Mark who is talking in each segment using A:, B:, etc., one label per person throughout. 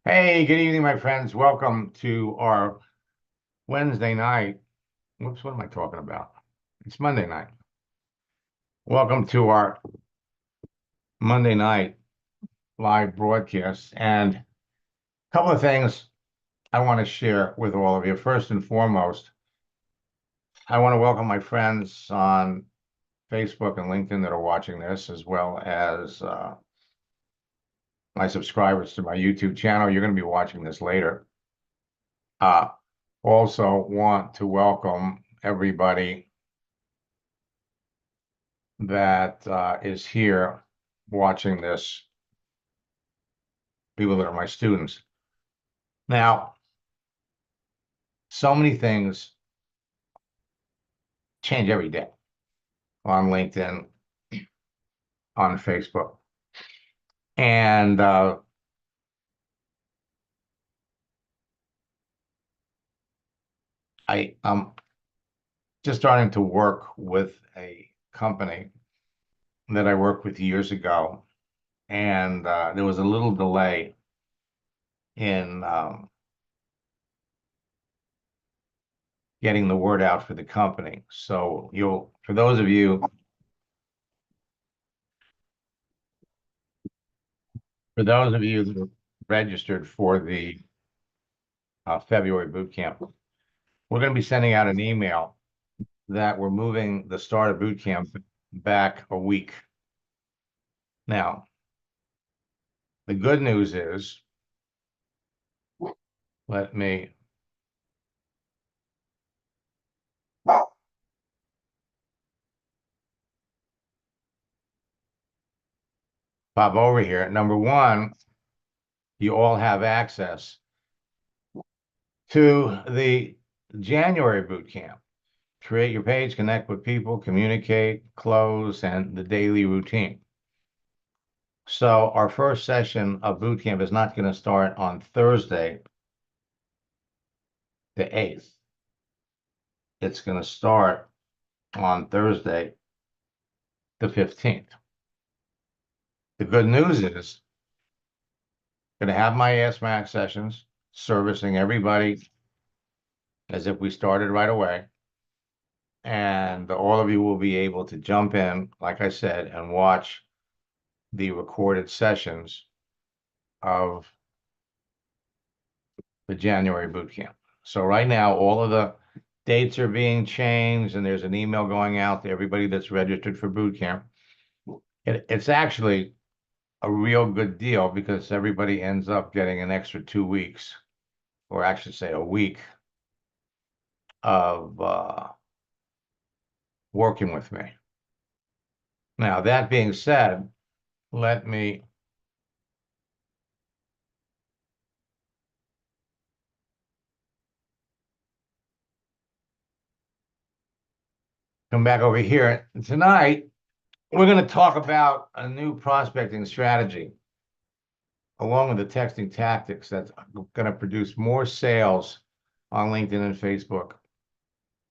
A: Hey, good evening, my friends. Welcome to our Wednesday night. Whoops, what am I talking about? It's Monday night. Welcome to our Monday night live broadcast. And a couple of things I want to share with all of you. First and foremost, I want to welcome my friends on Facebook and LinkedIn that are watching this, as well as my subscribers to my YouTube channel. You're going to be watching this later. Uh, Also want to welcome everybody that is here watching this, people that are my students. Now, so many things change every day on LinkedIn, on Facebook. And I'm just starting to work with a company that I worked with years ago. And there was a little delay in getting the word out for the company. So for those of you that are registered for the February boot camp, we're going to be sending out an email that we're moving the start of boot camp back a week. Now, the good news is, let me pop over here. Number one, you all have access to the January boot camp. Create your page, connect with people, communicate, close, and the daily routine. So our first session of boot camp is not going to start on Thursday, the 8th. It's going to start on Thursday, the 15th. The good news is going to have my Ask Max sessions, servicing everybody as if we started right away. And all of you will be able to jump in, like I said, and watch the recorded sessions of the January boot camp. So right now, all of the dates are being changed, and there's an email going out to everybody that's registered for boot camp. It's actually a real good deal because everybody ends up getting an extra 2 weeks, or actually say a week of working with me. Now, that being said, let me come back over here. Tonight, we're going to talk about a new prospecting strategy, along with the texting tactics that's going to produce more sales on LinkedIn and Facebook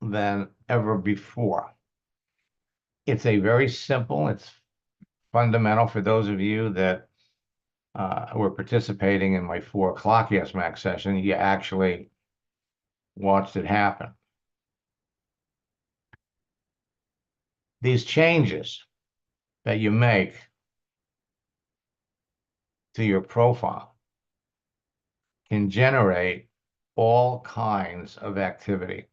A: than ever before. It's a very simple, it's fundamental for those of you that were participating in my 4 o'clock Yes Max session. You actually watched it happen. These changes that you make to your profile can generate all kinds of activity.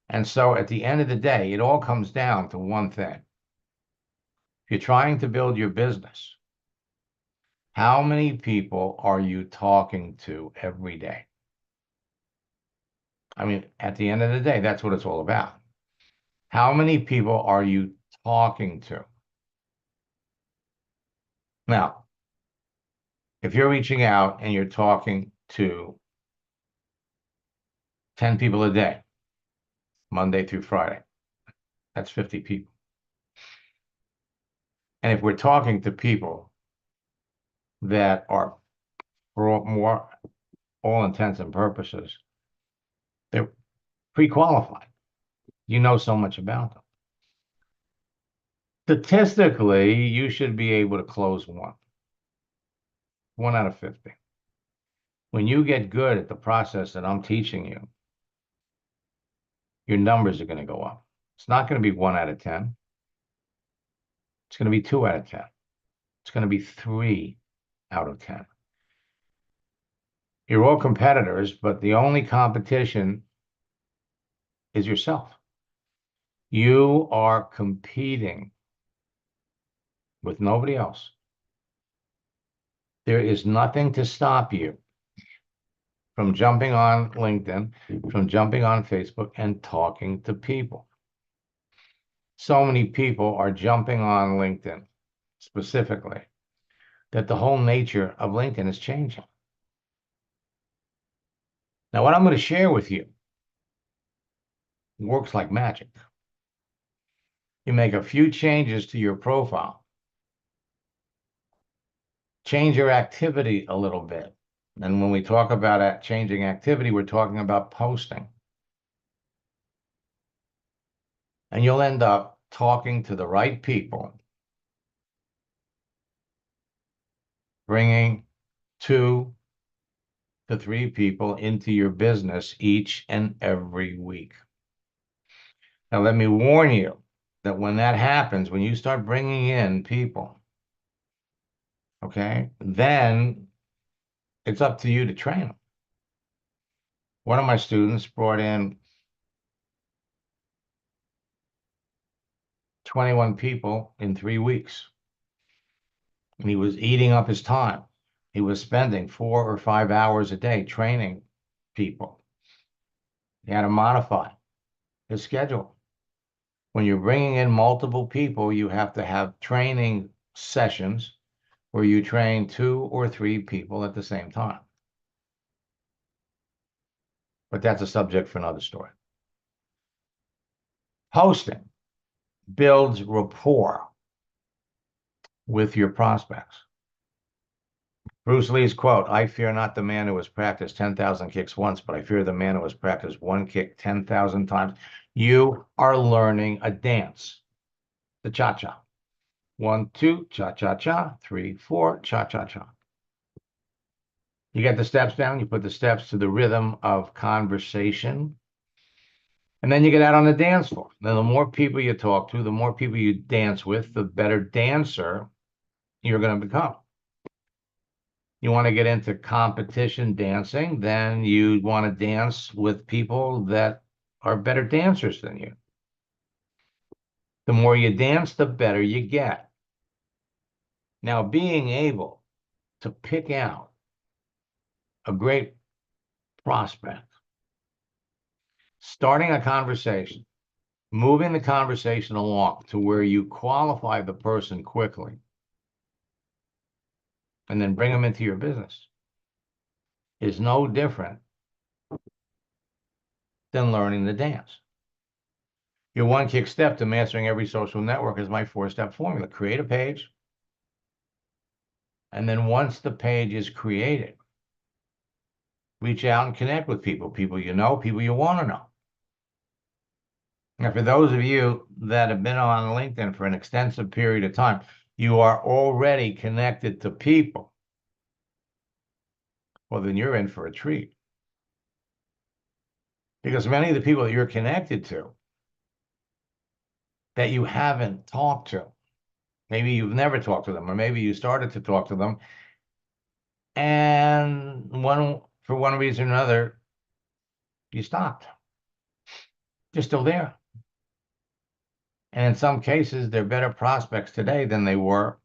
A: And so at the end of the day, it all comes down to one thing. If you're trying to build your business, how many people are you talking to every day? I mean, at the end of the day, that's what it's all about. How many people are you talking to? Now, if you're reaching out and you're talking to 10 people a day, Monday through Friday, that's 50 people. And if we're talking to people that are, for more all intents and purposes, they're pre-qualified. You know so much about them. Statistically, you should be able to close one out of 50. When you get good at the process that I'm teaching you, your numbers are going to go up. It's not going to be 1 out of 10. It's going to be 2 out of 10. It's going to be 3 out of 10. You're all competitors, but the only competition is yourself. You are competing with nobody else. There is nothing to stop you from jumping on LinkedIn, from jumping on Facebook and talking to people. So many people are jumping on LinkedIn specifically that the whole nature of LinkedIn is changing. Now, what I'm going to share with you works like magic. You make a few changes to your profile, change your activity a little bit. And when we talk about changing activity, we're talking about posting. And you'll end up talking to the right people, bringing 2 to 3 people into your business each and every week. Now, let me warn you that when that happens, when you start bringing in people, okay, then it's up to you to train them. One of my students brought in 21 people in 3 weeks. And he was eating up his time. He was spending 4 or 5 hours a day training people. He had to modify his schedule. When you're bringing in multiple people, you have to have training sessions where you train 2 or 3 people at the same time. But that's a subject for another story. Posting builds rapport with your prospects. Bruce Lee's quote, "I fear not the man who has practiced 10,000 kicks once, but I fear the man who has practiced one kick 10,000 times." You are learning a dance, the cha-cha. 1, 2, cha-cha-cha, 3, 4, cha-cha-cha. You get the steps down, you put the steps to the rhythm of conversation, and then you get out on the dance floor. Then the more people you talk to, the more people you dance with, the better dancer you're going to become. You want to get into competition dancing, then you want to dance with people that are better dancers than you. The more you dance, the better you get. Now, being able to pick out a great prospect, starting a conversation, moving the conversation along to where you qualify the person quickly, and then bring them into your business is no different than learning the dance. Your 1 kick step to mastering every social network is my 4-step formula. Create a page. And then once the page is created, reach out and connect with people, people you know, people you want to know. Now, for those of you that have been on LinkedIn for an extensive period of time, you are already connected to people. Well, then you're in for a treat. Because many of the people that you're connected to that you haven't talked to, maybe you've never talked to them, or maybe you started to talk to them, and for one reason or another, you stopped. They're still there. And in some cases, they're better prospects today than they were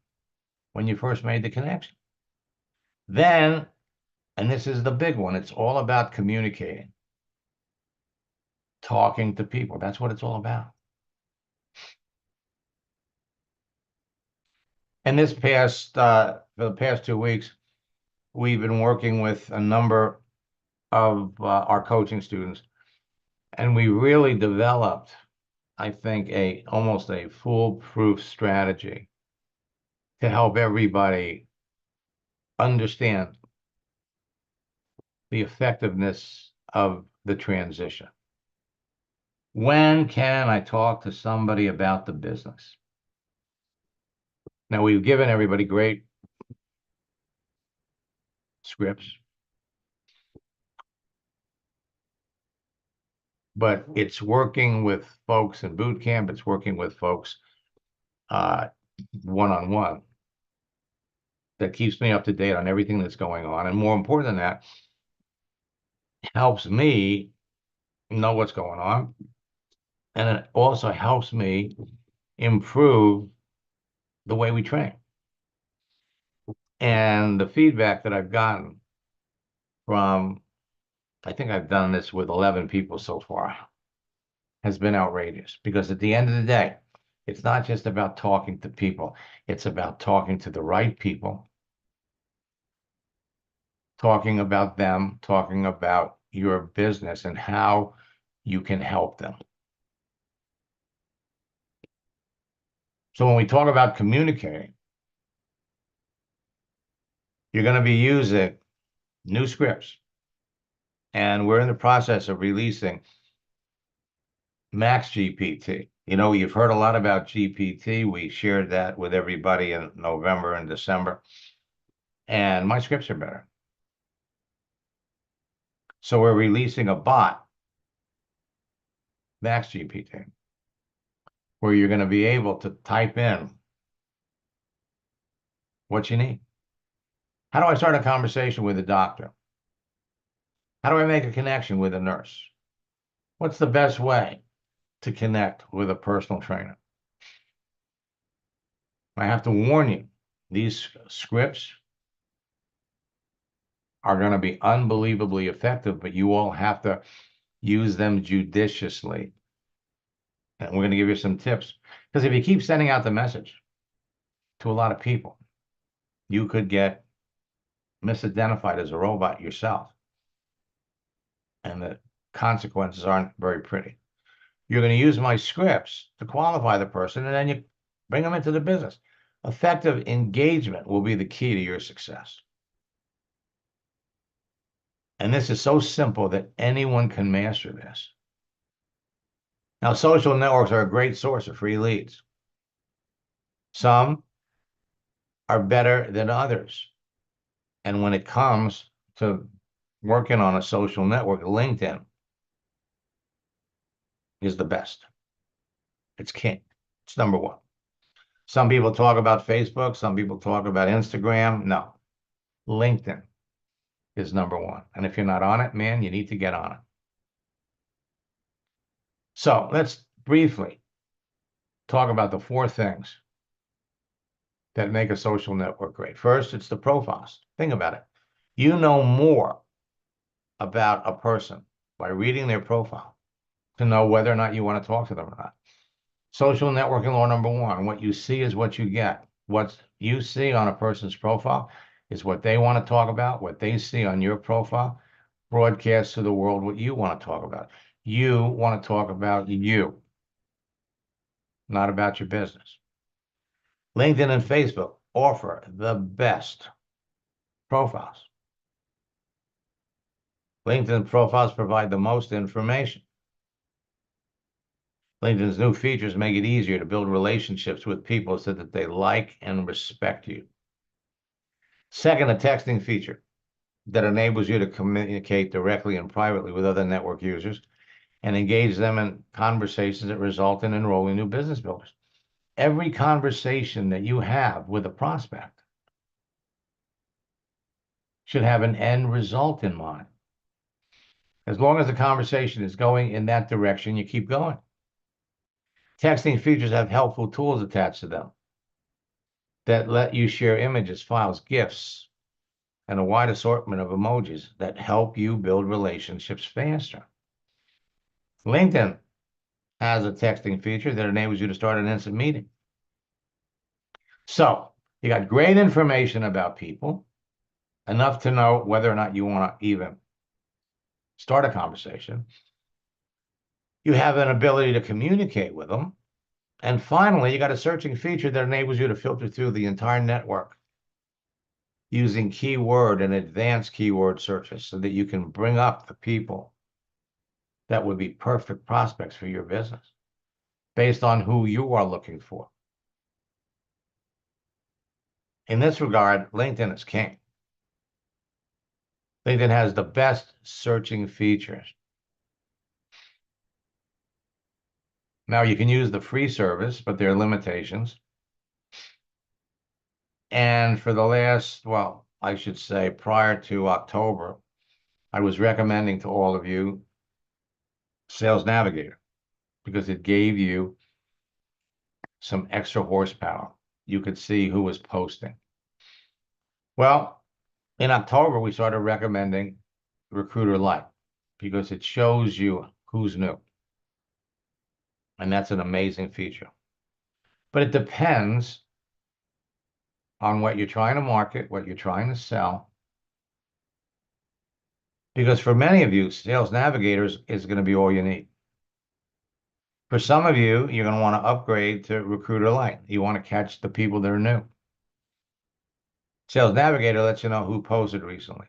A: when you first made the connection. Then, and this is the big one, it's all about communicating, talking to people. That's what it's all about. And for the past 2 weeks, we've been working with a number of our coaching students, and we really developed, I think, almost a foolproof strategy to help everybody understand the effectiveness of the transition. When can I talk to somebody about the business? Now, we've given everybody great scripts. but it's working with folks in boot camp. It's working with folks one-on-one that keeps me up to date on everything that's going on. And more important than that, helps me know what's going on. And it also helps me improve the way we train. And the feedback that I've gotten from, I think I've done this with 11 people so far, has been outrageous. Because at the end of the day, it's not just about talking to people. It's about talking to the right people, talking about them, talking about your business and how you can help them. So when we talk about communicating, you're going to be using new scripts. And we're in the process of releasing Max GPT. You know, you've heard a lot about GPT. We shared that with everybody in November and December. And my scripts are better. So we're releasing a bot, Max GPT, where you're going to be able to type in what you need. How do I start a conversation with a doctor? How do I make a connection with a nurse? What's the best way to connect with a personal trainer? I have to warn you, these scripts are going to be unbelievably effective, but you all have to use them judiciously. And we're going to give you some tips. Because if you keep sending out the message to a lot of people, you could get misidentified as a robot yourself. And the consequences aren't very pretty. You're going to use my scripts to qualify the person, and then you bring them into the business. Effective engagement will be the key to your success. And this is so simple that anyone can master this. Now, social networks are a great source of free leads. Some are better than others. And when it comes to working on a social network, LinkedIn is the best. It's king. It's number one. Some people talk about Facebook. Some people talk about Instagram. No, LinkedIn is number one. And if you're not on it, man, you need to get on it. So let's briefly talk about the four things that make a social network great. First, it's the profiles. Think about it. You know more about a person by reading their profile to know whether or not you want to talk to them or not. Social networking law number one, what you see is what you get. What you see on a person's profile is what they want to talk about. What they see on your profile broadcasts to the world what you want to talk about. You want to talk about you, not about your business. LinkedIn and Facebook offer the best profiles. LinkedIn profiles provide the most information. LinkedIn's new features make it easier to build relationships with people so that they like and respect you. Second, a texting feature that enables you to communicate directly and privately with other network users and engage them in conversations that result in enrolling new business builders. Every conversation that you have with a prospect should have an end result in mind. As long as the conversation is going in that direction, you keep going. Texting features have helpful tools attached to them that let you share images, files, GIFs, and a wide assortment of emojis that help you build relationships faster. LinkedIn has a texting feature that enables you to start an instant meeting. So you got great information about people, enough to know whether or not you want to even start a conversation. You have an ability to communicate with them. And finally, you got a searching feature that enables you to filter through the entire network using keyword and advanced keyword searches so that you can bring up the people that would be perfect prospects for your business based on who you are looking for. In this regard, LinkedIn is king. LinkedIn has the best searching features. Now, you can use the free service, but there are limitations. And for the last, well, I should say prior to October, I was recommending to all of you Sales Navigator because it gave you some extra horsepower. You could see who was posting. Well, in October, we started recommending Recruiter Lite because it shows you who's new. And that's an amazing feature. But it depends on what you're trying to market, what you're trying to sell. Because for many of you, Sales Navigators is going to be all you need. For some of you, you're going to want to upgrade to Recruiter Lite. You want to catch the people that are new. Sales Navigator lets you know who posted recently.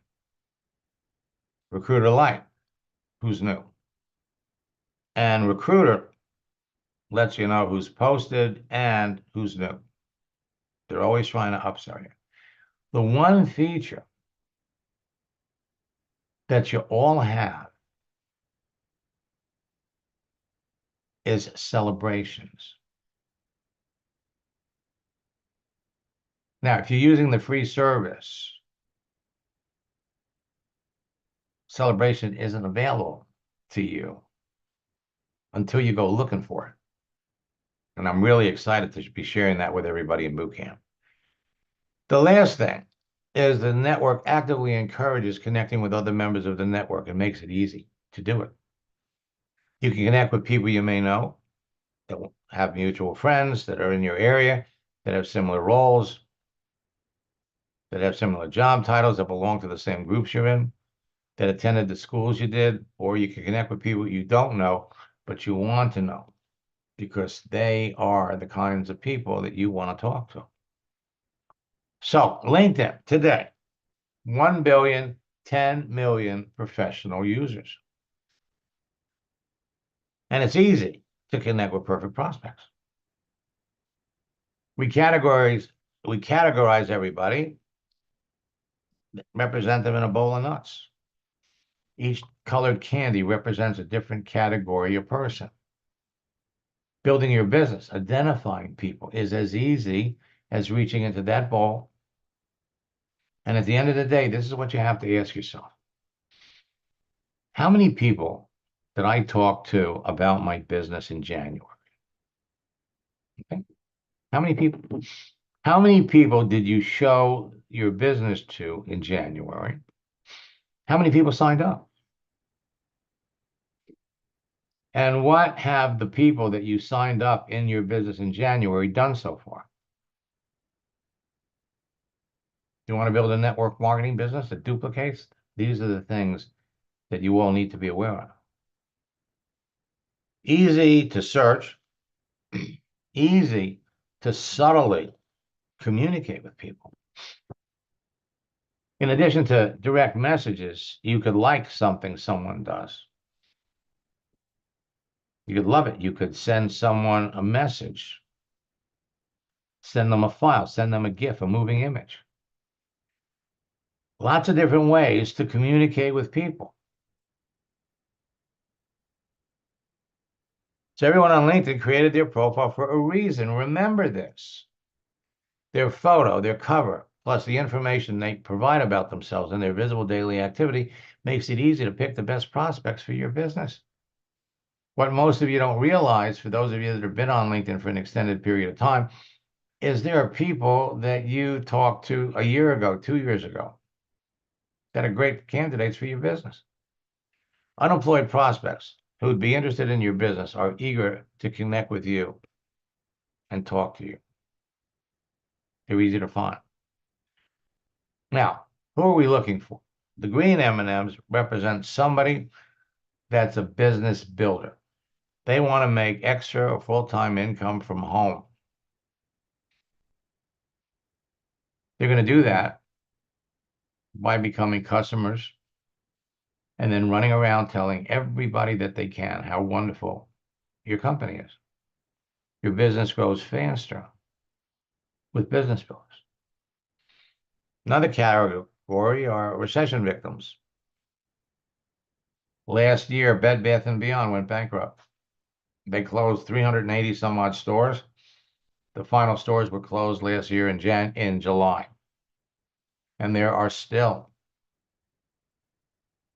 A: Recruiter Lite, who's new. And Recruiter lets you know who's posted and who's new. They're always trying to upsell you. The one feature that you all have is celebrations. Now, if you're using the free service, celebration isn't available to you until you go looking for it. And I'm really excited to be sharing that with everybody in boot camp. The last thing is the network actively encourages connecting with other members of the network and makes it easy to do it. You can connect with people you may know that have mutual friends that are in your area, that have similar roles, that have similar job titles, that belong to the same groups you're in, that attended the schools you did, or you can connect with people you don't know, but you want to know because they are the kinds of people that you want to talk to. So LinkedIn today, 1 billion, 10 million professional users. And it's easy to connect with perfect prospects. We categorize everybody, represent them in a bowl of nuts. Each colored candy represents a different category of person. Building your business, identifying people is as easy as reaching into that bowl. And at the end of the day, this is what you have to ask yourself. How many people did I talk to about my business in January? Okay. How many people? How many people did you show your business to in January? How many people signed up? And what have the people that you signed up in your business in January done so far? You want to build a network marketing business that duplicates? These are the things that you all need to be aware of. Easy to search, easy to subtly communicate with people. In addition to direct messages, you could like something someone does. You could love it. You could send someone a message, send them a file, send them a GIF, a moving image. Lots of different ways to communicate with people. So everyone on LinkedIn created their profile for a reason. Remember this. Their photo, their cover, plus the information they provide about themselves and their visible daily activity makes it easy to pick the best prospects for your business. What most of you don't realize, for those of you that have been on LinkedIn for an extended period of time, is there are people that you talked to a year ago, 2 years ago, that are great candidates for your business. Unemployed prospects who would be interested in your business are eager to connect with you and talk to you. They're easy to find. Now, who are we looking for? The green M&Ms represent somebody that's a business builder. They want to make extra or full-time income from home. They're going to do that by becoming customers and then running around telling everybody that they can how wonderful your company is. Your business grows faster with business builders. Another category are recession victims. Last year, Bed Bath & Beyond went bankrupt. They closed 380 some odd stores. The final stores were closed last year in July. And there are still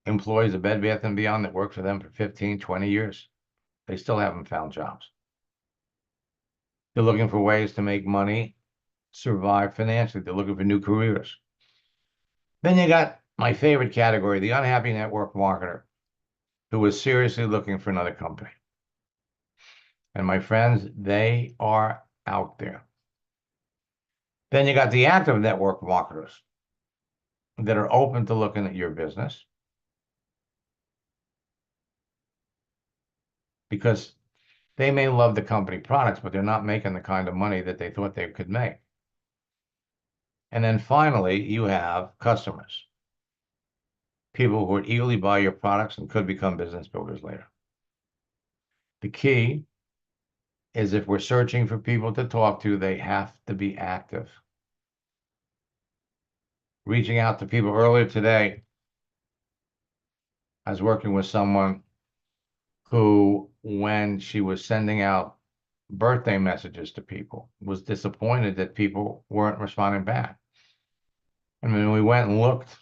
A: employees of Bed Bath & Beyond that work for them for 15, 20 years. They still haven't found jobs. They're looking for ways to make money, survive financially. They're looking for new careers. Then you got my favorite category, the unhappy network marketer, who is seriously looking for another company. And my friends, they are out there. Then you got the active network marketers that are open to looking at your business because they may love the company products, but they're not making the kind of money that they thought they could make. And then finally, you have customers, people who would eagerly buy your products and could become business builders later. The key is if we're searching for people to talk to, they have to be active. Reaching out to people earlier today, I was working with someone who, when she was sending out birthday messages to people, was disappointed that people weren't responding back. And when we went and looked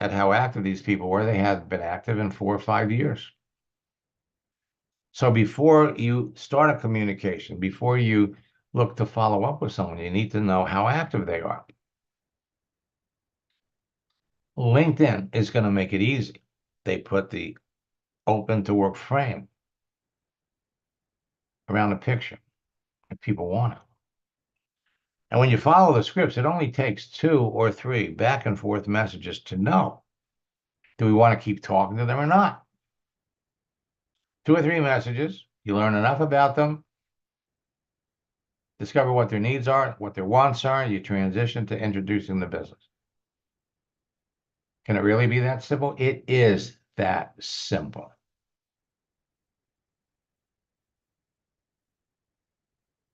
A: at how active these people were, they had been active in 4 or 5 years. So before you start a communication, before you look to follow up with someone, you need to know how active they are. LinkedIn is going to make it easy. They put the open to work frame around the picture if people want it. And when you follow the scripts, it only takes 2 or 3 back and forth messages to know, do we want to keep talking to them or not? 2 or 3 messages, you learn enough about them, discover what their needs are, what their wants are, you transition to introducing the business. Can it really be that simple? It is that simple.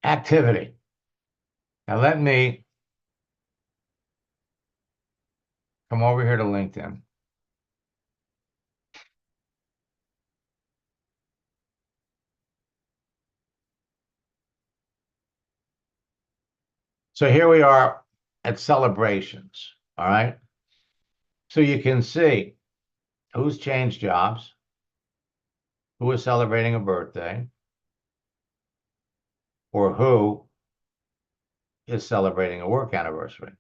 A: Activity. Now let me come over here to LinkedIn. So here we are at celebrations, all right? So you can see who's changed jobs, who is celebrating a birthday, or who is celebrating a work anniversary.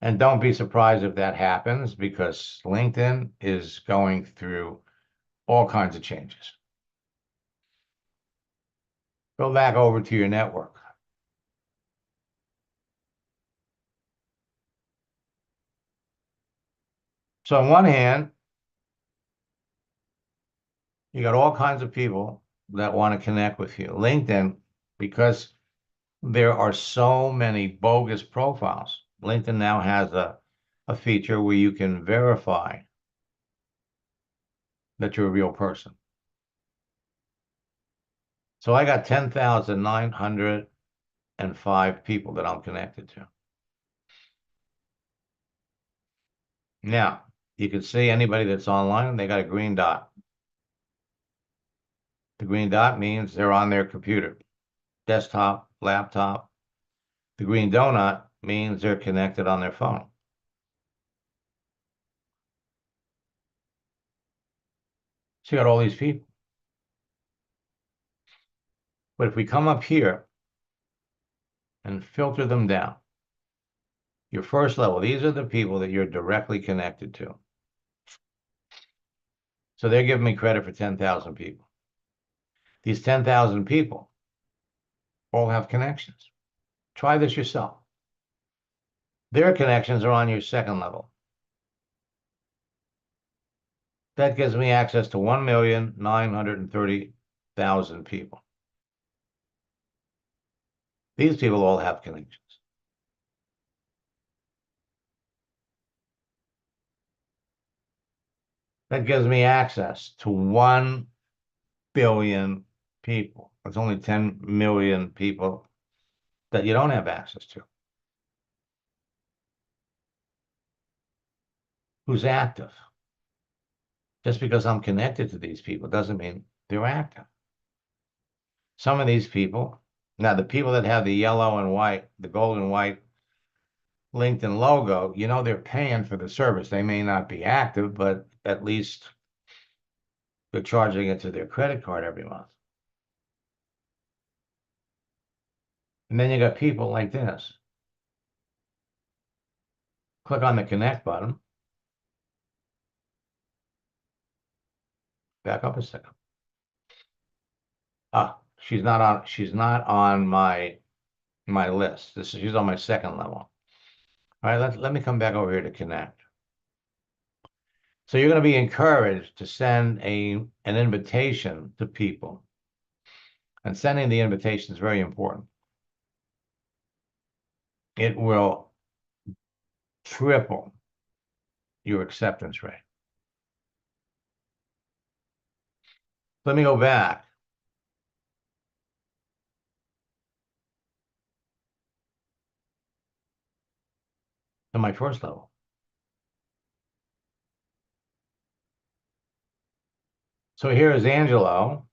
A: And don't be surprised if that happens because LinkedIn is going through all kinds of changes. Go back over to your network. So on one hand, you got all kinds of people that want to connect with you. LinkedIn, because there are so many bogus profiles, LinkedIn now has a feature where you can verify that you're a real person. So I got 10,905 people that I'm connected to. Now, you can see anybody that's online, they got a green dot. The green dot means they're on their computer, desktop, laptop. The green donut means they're connected on their phone. So you got all these people. But if we come up here and filter them down, your first level, these are the people that you're directly connected to. So they're giving me credit for 10,000 people. These 10,000 people all have connections. Try this yourself. Their connections are on your second level. That gives me access to 1,930,000 people. These people all have connections. That gives me access to 1 billion people. It's only 10 million people that you don't have access to. Who's active? Just because I'm connected to these people doesn't mean they're active. Some of these people, now the people that have the yellow and white, the gold and white LinkedIn logo, they're paying for the service. They may not be active, but at least they're charging it to their credit card every month. And then you got people like this. Click on the connect button. Back up a second. She's not on my list. She's on my second level. All right, let me come back over here to connect. So you're going to be encouraged to send an invitation to people. And sending the invitation is very important. It will triple your acceptance rate. Let me go back. To my first level. So here is Angelo.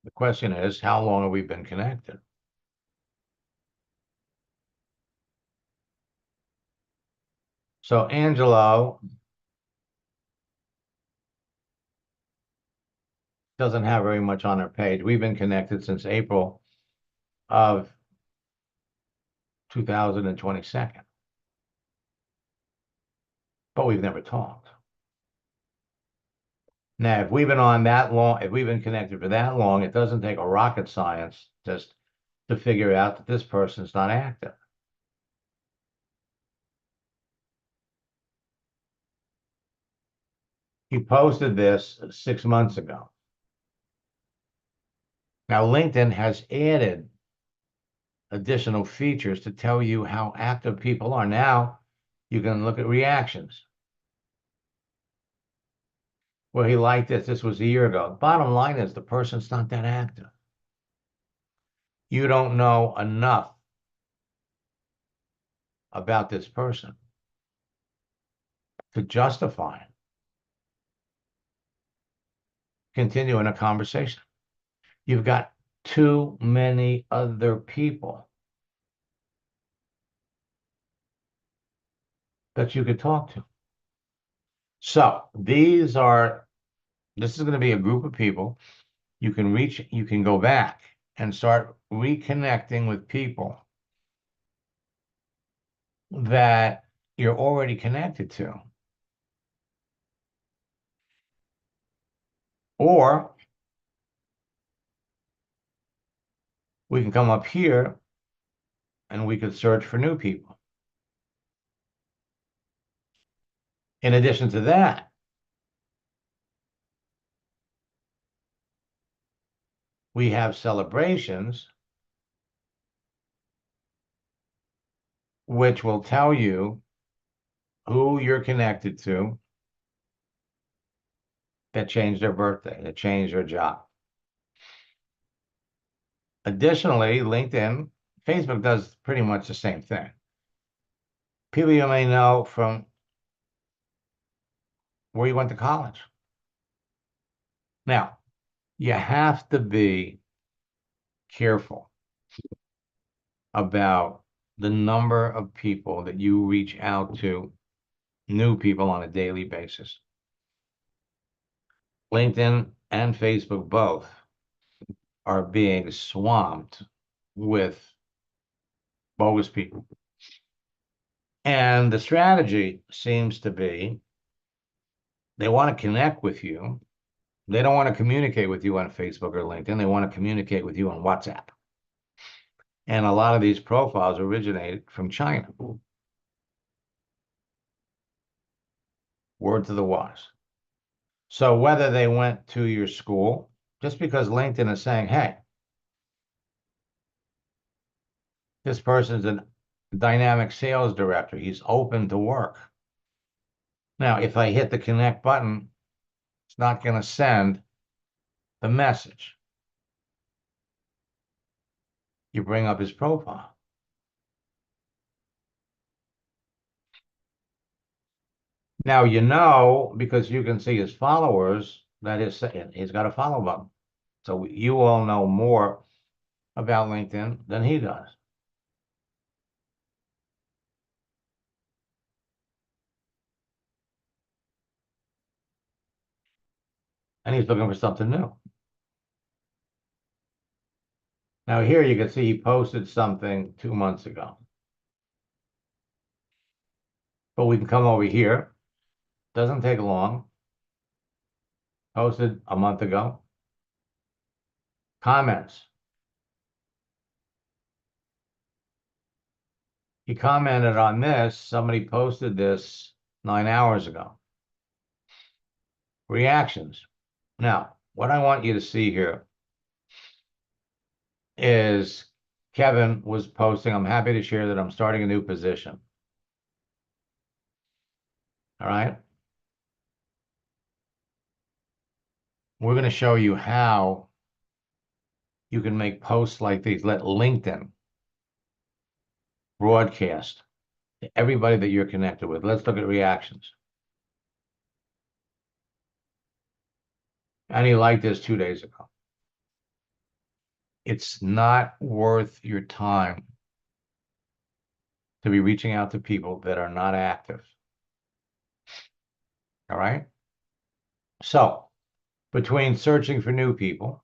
A: The question is, how long have we been connected? So Angelo doesn't have very much on her page. We've been connected since April of 2022. But we've never talked. Now, if we've been on that long, if we've been connected for that long, it doesn't take a rocket science just to figure out that this person's not active. He posted this 6 months ago. Now, LinkedIn has added additional features to tell you how active people are. Now, you can look at reactions. Well, he liked this. This was a year ago. Bottom line is the person's not that active. You don't know enough about this person to justify continuing a conversation. You've got too many other people that you could talk to. So this is going to be a group of people you can go back and start reconnecting with people that you're already connected to. Or we can come up here and we could search for new people. In addition to that, we have celebrations, which will tell you who you're connected to that changed their birthday, that changed their job. Additionally, LinkedIn, Facebook does pretty much the same thing. People you may know from where you went to college. Now, you have to be careful about the number of people that you reach out to, new people on a daily basis. LinkedIn and Facebook both are being swamped with bogus people. And the strategy seems to be they want to connect with you. They don't want to communicate with you on Facebook or LinkedIn. They want to communicate with you on WhatsApp. And a lot of these profiles originated from China. Word to the wise. So whether they went to your school, just because LinkedIn is saying, hey, this person's a dynamic sales director. He's open to work. Now, if I hit the connect button, it's not going to send the message. You bring up his profile. Now, you know, because you can see his followers, that is, he's got a follow button. So you all know more about LinkedIn than he does. And he's looking for something new. Now, here you can see he posted something 2 months ago. But we can come over here. Doesn't take long. Posted a month ago. Comments. He commented on this. Somebody posted this 9 hours ago. Reactions. Now, what I want you to see here is Kevin was posting, I'm happy to share that I'm starting a new position. All right. We're going to show you how you can make posts like these. Let LinkedIn broadcast to everybody that you're connected with. Let's look at reactions. And he liked this 2 days ago. It's not worth your time to be reaching out to people that are not active. All right. So between searching for new people,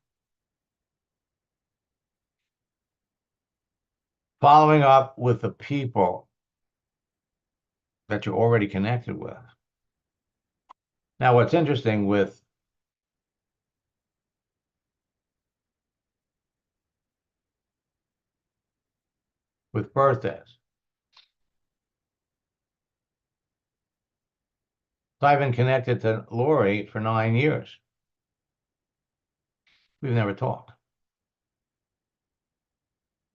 A: following up with the people that you're already connected with. Now, what's interesting with birthdays, so I've been connected to Lori for 9 years. We've never talked.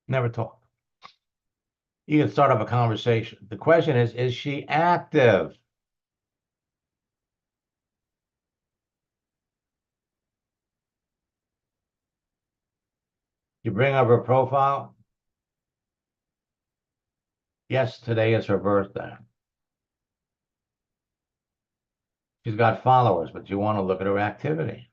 A: Never talked. You can start up a conversation. The question is she active? You bring up her profile. Yes, today is her birthday. She's got followers, but you want to look at her activity.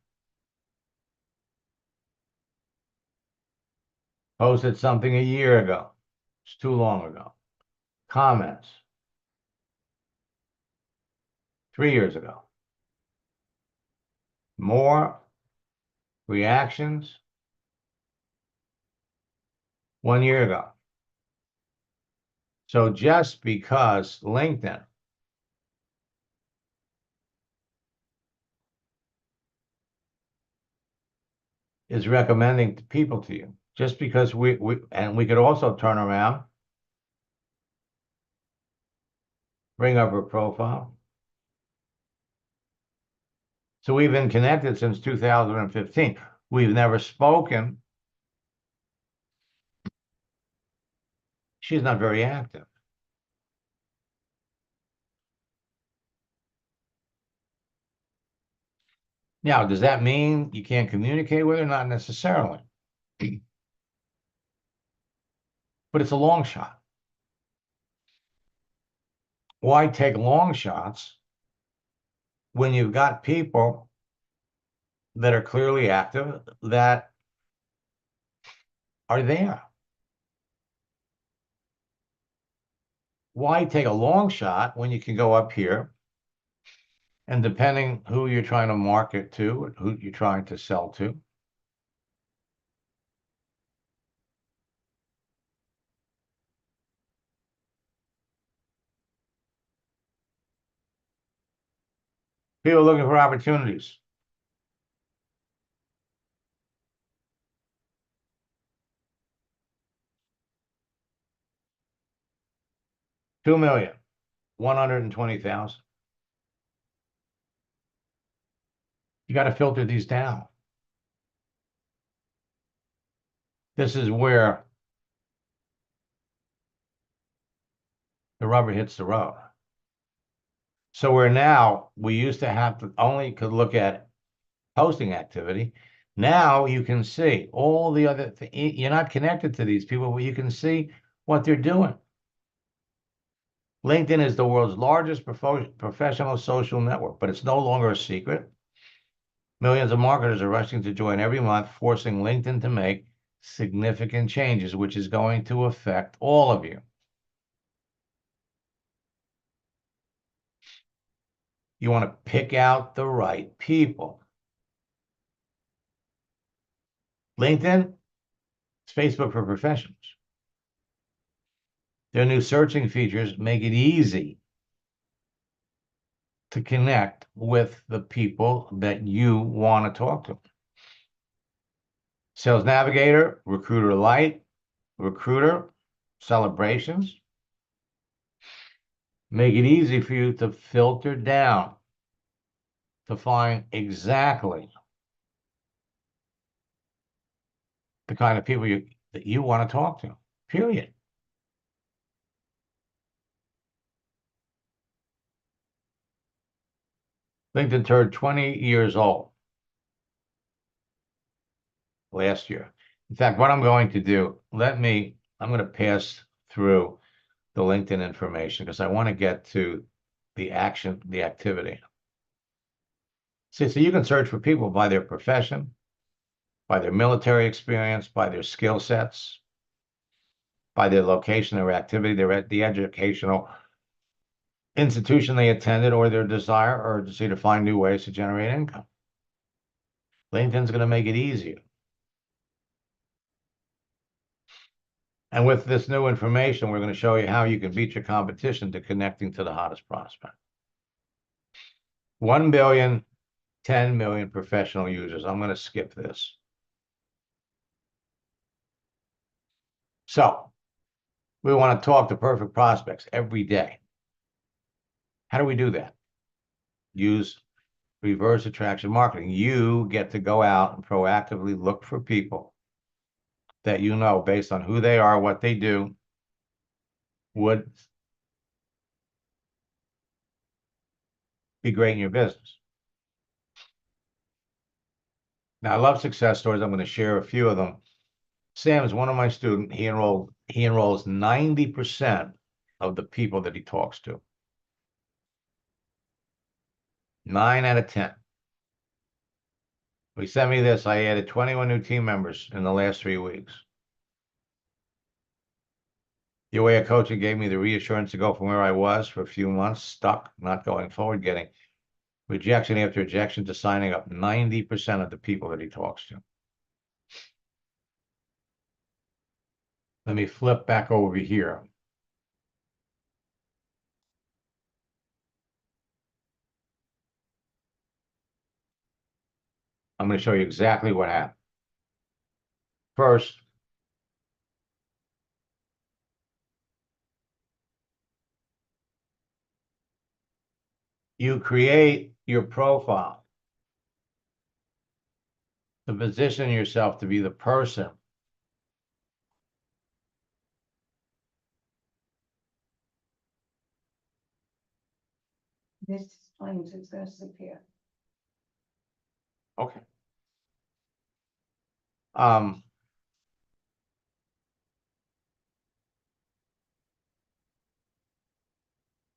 A: Posted something a year ago. It's too long ago. Comments. 3 years ago. More reactions 1 year ago. So just because LinkedIn is recommending people to you, just because we could also turn around, bring up her profile. So we've been connected since 2015. We've never spoken. She's not very active. Now, does that mean you can't communicate with her? Not necessarily. But it's a long shot. Why take long shots when you've got people that are clearly active that are there? Why take a long shot when you can go up here and depending who you're trying to market to, who you're trying to sell to, people are looking for opportunities. $2,120,000. You got to filter these down. This is where the rubber hits the road. So we used to have to only could look at posting activity. Now you can see all the other you're not connected to these people, but you can see what they're doing. LinkedIn is the world's largest professional social network, but it's no longer a secret. Millions of marketers are rushing to join every month, forcing LinkedIn to make significant changes, which is going to affect all of you. You want to pick out the right people. LinkedIn is Facebook for professionals. Their new searching features make it easy to connect with the people that you want to talk to. Sales Navigator, Recruiter Lite, Recruiter, Celebrations. Make it easy for you to filter down to find exactly the kind of people that you want to talk to, period. LinkedIn turned 20 years old last year. In fact, what I'm going to do, I'm going to pass through the LinkedIn information because I want to get to the action, the activity. See, so you can search for people by their profession, by their military experience, by their skill sets, by their location, their activity, the educational institution they attended, or their desire or urgency to find new ways to generate income. LinkedIn's going to make it easier. And with this new information, we're going to show you how you can beat your competition to connecting to the hottest prospect. 1 billion, 10 million professional users. I'm going to skip this. So we want to talk to perfect prospects every day. How do we do that? Use reverse attraction marketing. You get to go out and proactively look for people that you know based on who they are, what they do, would be great in your business. Now, I love success stories. I'm going to share a few of them. Sam is one of my students. He enrolls 90% of the people that he talks to. 9 out of 10. He sent me this. I added 21 new team members in the last 3 weeks. Your way of coaching gave me the reassurance to go from where I was for a few months, stuck, not going forward, getting rejection after rejection, to signing up 90% of the people that he talks to. Let me flip back over here. I'm going to show you exactly what happened. First, you create your profile to position yourself to be the person
B: This explains it's going to disappear.
A: Okay.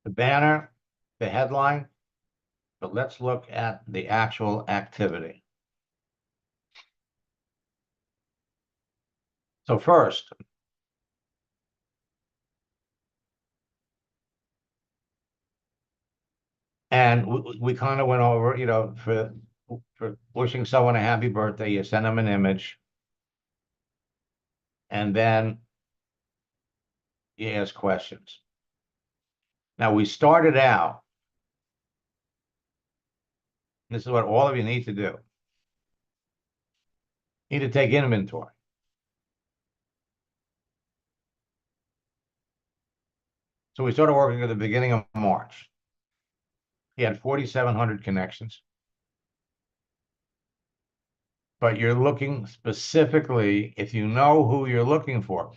A: The banner, the headline, but let's look at the actual activity. So first, and we kind of went over, for wishing someone a happy birthday, you send them an image, and then you ask questions. Now, we started out, this is what all of you need to do. You need to take inventory. So we started working at the beginning of March. He had 4,700 connections. But you're looking specifically, if you know who you're looking for.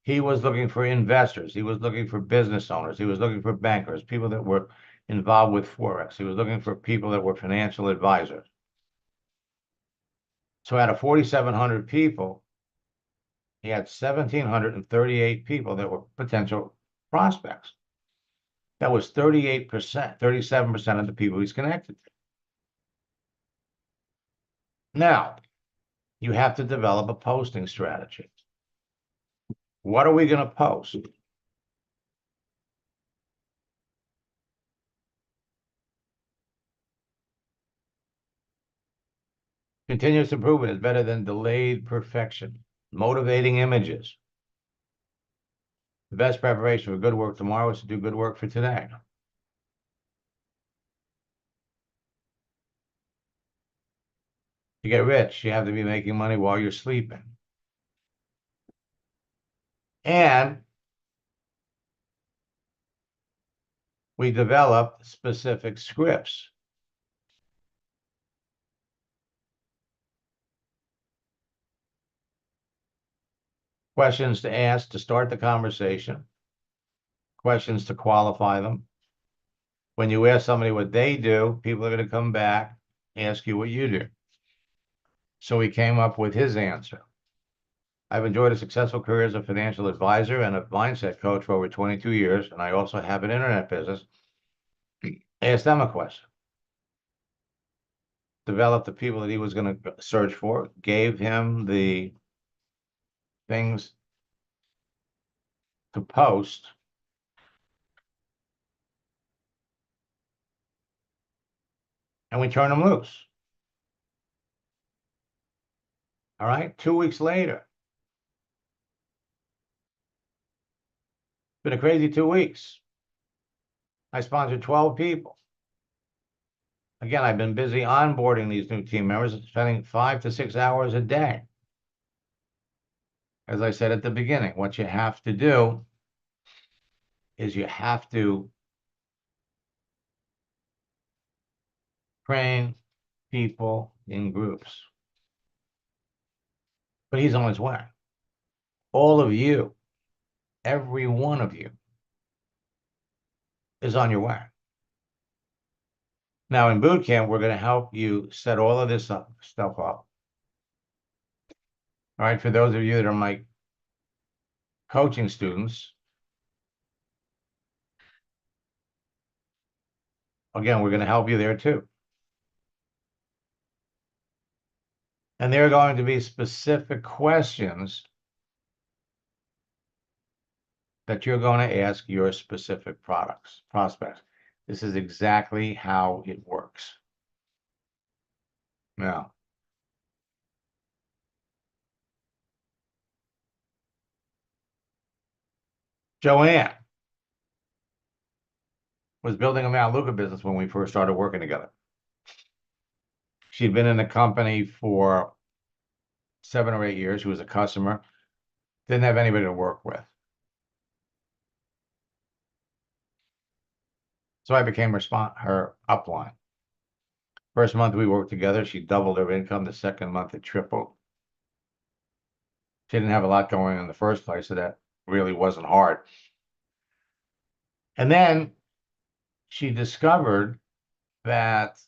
A: He was looking for investors. He was looking for business owners. He was looking for bankers, people that were involved with Forex. He was looking for people that were financial advisors. So out of 4,700 people, he had 1,738 people that were potential prospects. That was 38%, 37% of the people he's connected to. Now, you have to develop a posting strategy. What are we going to post? Continuous improvement is better than delayed perfection. Motivating images. The best preparation for good work tomorrow is to do good work for today. To get rich, you have to be making money while you're sleeping. And we developed specific scripts. Questions to ask to start the conversation. Questions to qualify them. When you ask somebody what they do, people are going to come back, ask you what you do. So he came up with his answer. I've enjoyed a successful career as a financial advisor and a mindset coach for over 22 years, and I also have an internet business. Ask them a question. Developed the people that he was going to search for, gave him the things to post. And we turned him loose. All right, 2 weeks later. Been a crazy 2 weeks. I sponsored 12 people. Again, I've been busy onboarding these new team members, spending 5 to 6 hours a day. As I said at the beginning, what you have to do is you have to train people in groups. But he's on his way. All of you, every one of you, is on your way. Now, in boot camp, we're going to help you set all of this stuff up. All right, for those of you that are my coaching students, again, we're going to help you there too. And there are going to be specific questions that you're going to ask your specific prospects. This is exactly how it works. Now, Joanne was building a Melaleuca business when we first started working together. She'd been in the company for 7 or 8 years. She was a customer, didn't have anybody to work with. So I became her upline. First month we worked together, she doubled her income. The second month it tripled. She didn't have a lot going on in the first place, so that really wasn't hard. And then she discovered that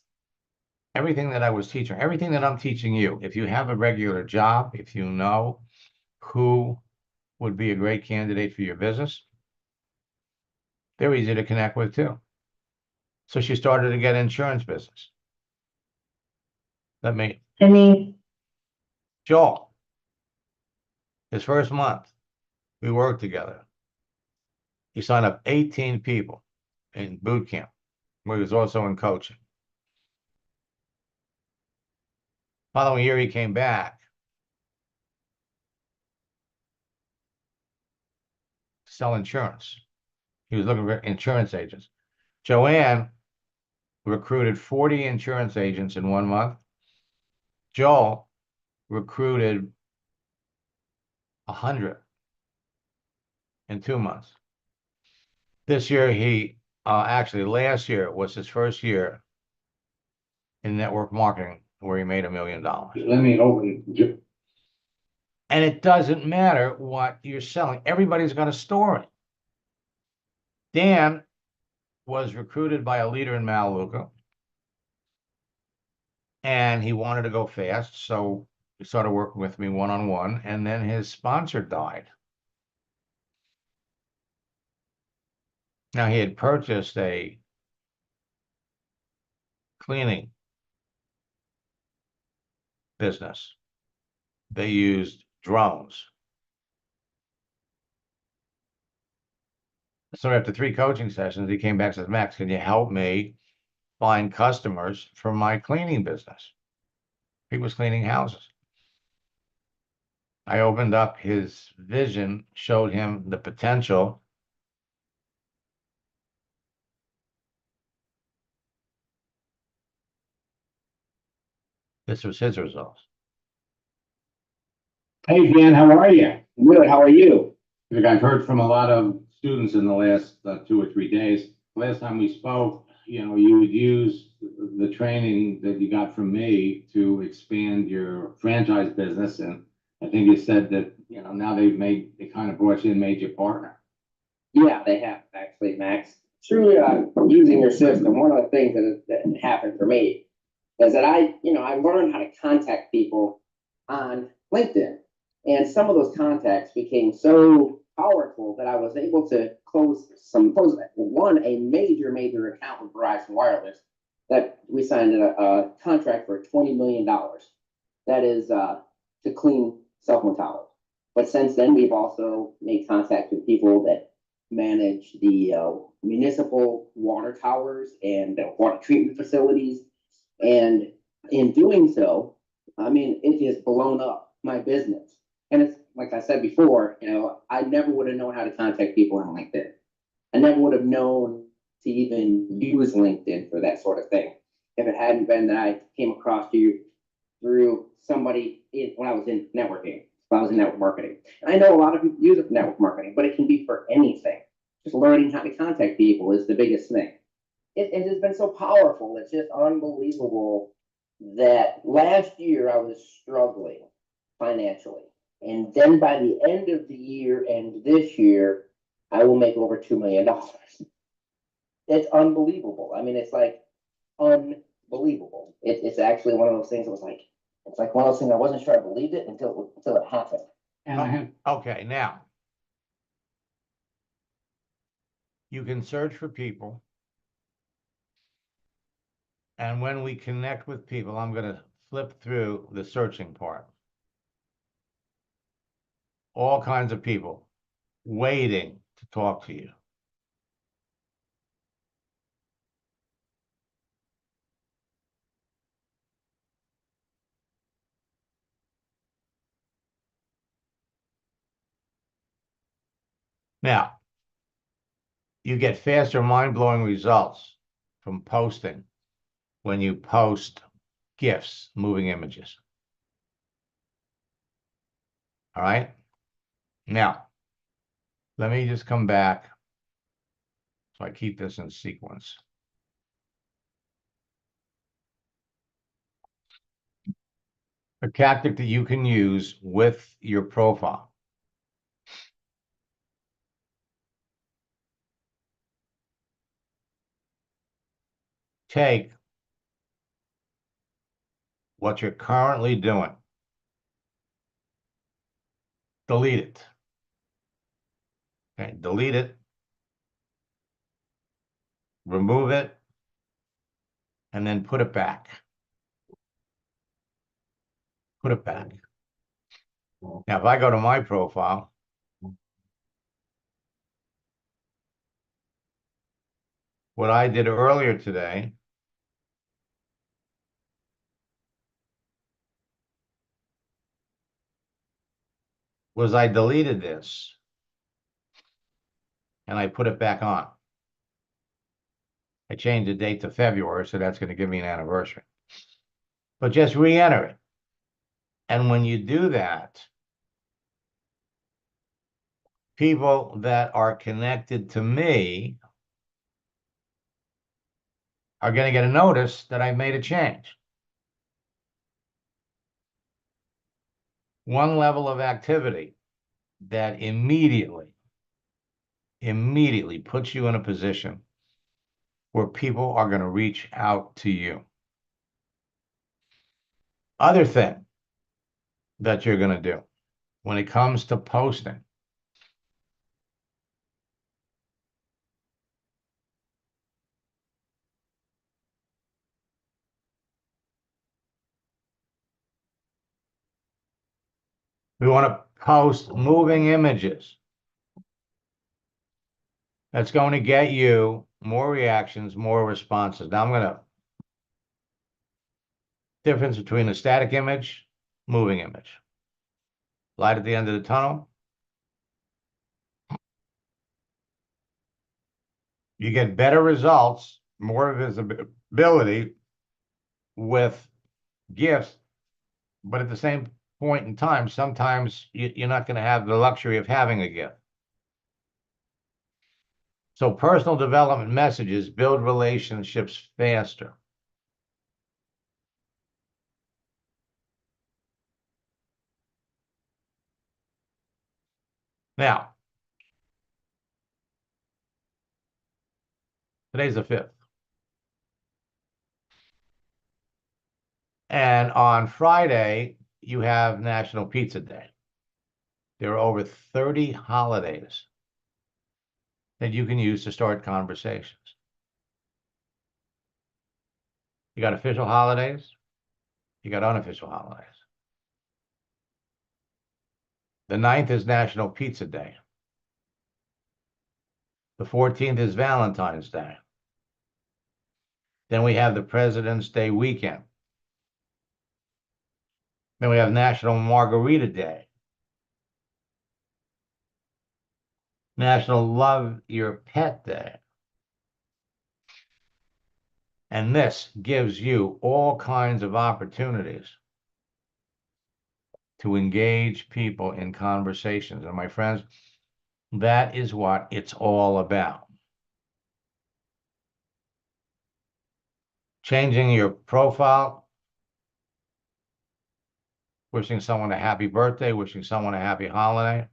A: everything that I was teaching, everything that I'm teaching you, if you have a regular job, if you know who would be a great candidate for your business, they're easy to connect with too. So she started to get insurance business. Joel, his first month, we worked together. He signed up 18 people in boot camp, where he was also in coaching. Following year, he came back to sell insurance. He was looking for insurance agents. Joanne recruited 40 insurance agents in 1 month. Joel recruited 100 in 2 months. This year, actually last year was his first year in network marketing where he made $1 million.
C: Let me know.
A: And it doesn't matter what you're selling. Everybody's got a story. Dan was recruited by a leader in Melaleuca, and he wanted to go fast, so he started working with me one-on-one, and then his sponsor died. Now, he had purchased a cleaning business. They used drones. So after 3 coaching sessions, he came back and says, Max, can you help me find customers for my cleaning business? He was cleaning houses. I opened up his vision, showed him the potential. This was his results.
C: Hey, Dan, how are you? Good, how are you? Look, I've heard from a lot of students in the last 2 or 3 days. Last time we spoke, you would use the training that you got from me to expand your franchise business. And I think you said that, now they kind of brought you in, made you partner.
D: Yeah, they have actually, Max. Through using your system, one of the things that happened for me is that I learned how to contact people on LinkedIn. And some of those contacts became so powerful that I was able to close a major account with Verizon Wireless that we signed a contract for $20 million. That is to clean cell phone towers. But since then, we've also made contact with people that manage the municipal water towers and water treatment facilities. And in doing so, I mean, it has blown up my business. And it's like I said before, I never would have known how to contact people on LinkedIn. I never would have known to even use LinkedIn for that sort of thing if it hadn't been that I came across you through somebody when I was in networking. When I was in network marketing. And I know a lot of people use it for network marketing, but it can be for anything. Just learning how to contact people is the biggest thing. It has been so powerful. It's just unbelievable that last year I was struggling financially. And then by the end of the year and this year, I will make over $2 million. It's unbelievable. I mean, it's like unbelievable. It's actually one of those things that was like, it's like one of those things I wasn't sure I believed it until it happened.
C: And I have,
A: Okay, now you can search for people. And when we connect with people, I'm going to flip through the searching part. All kinds of people waiting to talk to you. Now, you get faster, mind-blowing results from posting when you post GIFs, moving images. All right? Now, let me just come back so I keep this in sequence. A tactic that you can use with your profile. Take what you're currently doing, delete it. Okay, delete it, remove it, and then put it back. Put it back. Now, if I go to my profile, what I did earlier today was I deleted this and I put it back on. I changed the date to February, so that's going to give me an anniversary. But just re-enter it. And when you do that, people that are connected to me are going to get a notice that I've made a change. One level of activity that immediately puts you in a position where people are going to reach out to you. Other thing that you're going to do when it comes to posting, We want to post moving images. That's going to get you more reactions, more responses. Now I'm going to difference between a static image, moving image. Light at the end of the tunnel. You get better results, more visibility with gifts, but at the same point in time, sometimes you're not going to have the luxury of having a gift. So personal development messages build relationships faster. Now, today's the 5th. And on Friday, you have National Pizza Day. There are over 30 holidays that you can use to start conversations. You got official holidays, you got unofficial holidays. The 9th is National Pizza Day. The 14th is Valentine's Day. Then we have the President's Day weekend. Then we have National Margarita Day. National Love Your Pet Day. And this gives you all kinds of opportunities to engage people in conversations. And my friends, that is what it's all about. Changing your profile, wishing someone a happy birthday, wishing someone a happy holiday.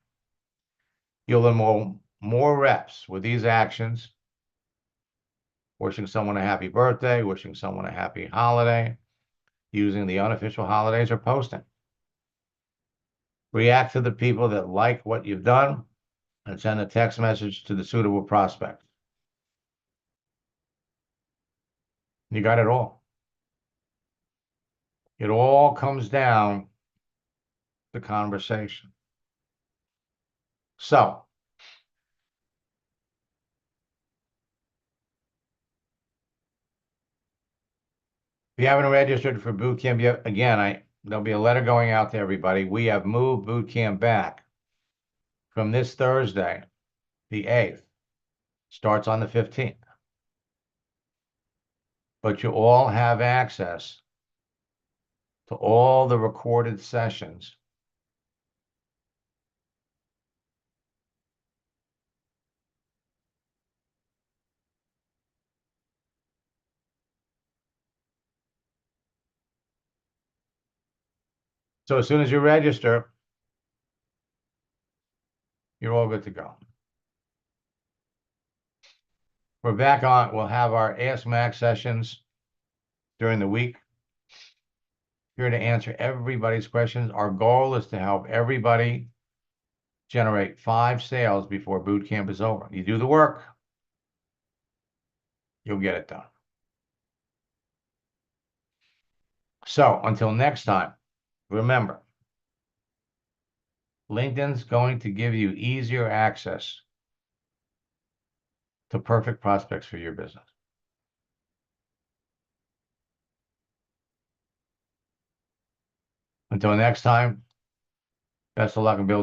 A: You'll enroll more reps with these actions, wishing someone a happy birthday, wishing someone a happy holiday, using the unofficial holidays, or posting. React to the people that like what you've done and send a text message to the suitable prospect. You got it all. It all comes down to conversation. So, if you haven't registered for boot camp yet, again, there'll be a letter going out to everybody. We have moved boot camp back from this Thursday, the 8th. Starts on the 15th. But you all have access to all the recorded sessions. So as soon as you register, you're all good to go. We're back on, we'll have our Ask Max sessions during the week. Here to answer everybody's questions. Our goal is to help everybody generate 5 sales before boot camp is over. You do the work, you'll get it done. So until next time, remember, LinkedIn's going to give you easier access to perfect prospects for your business. Until next time, best of luck in building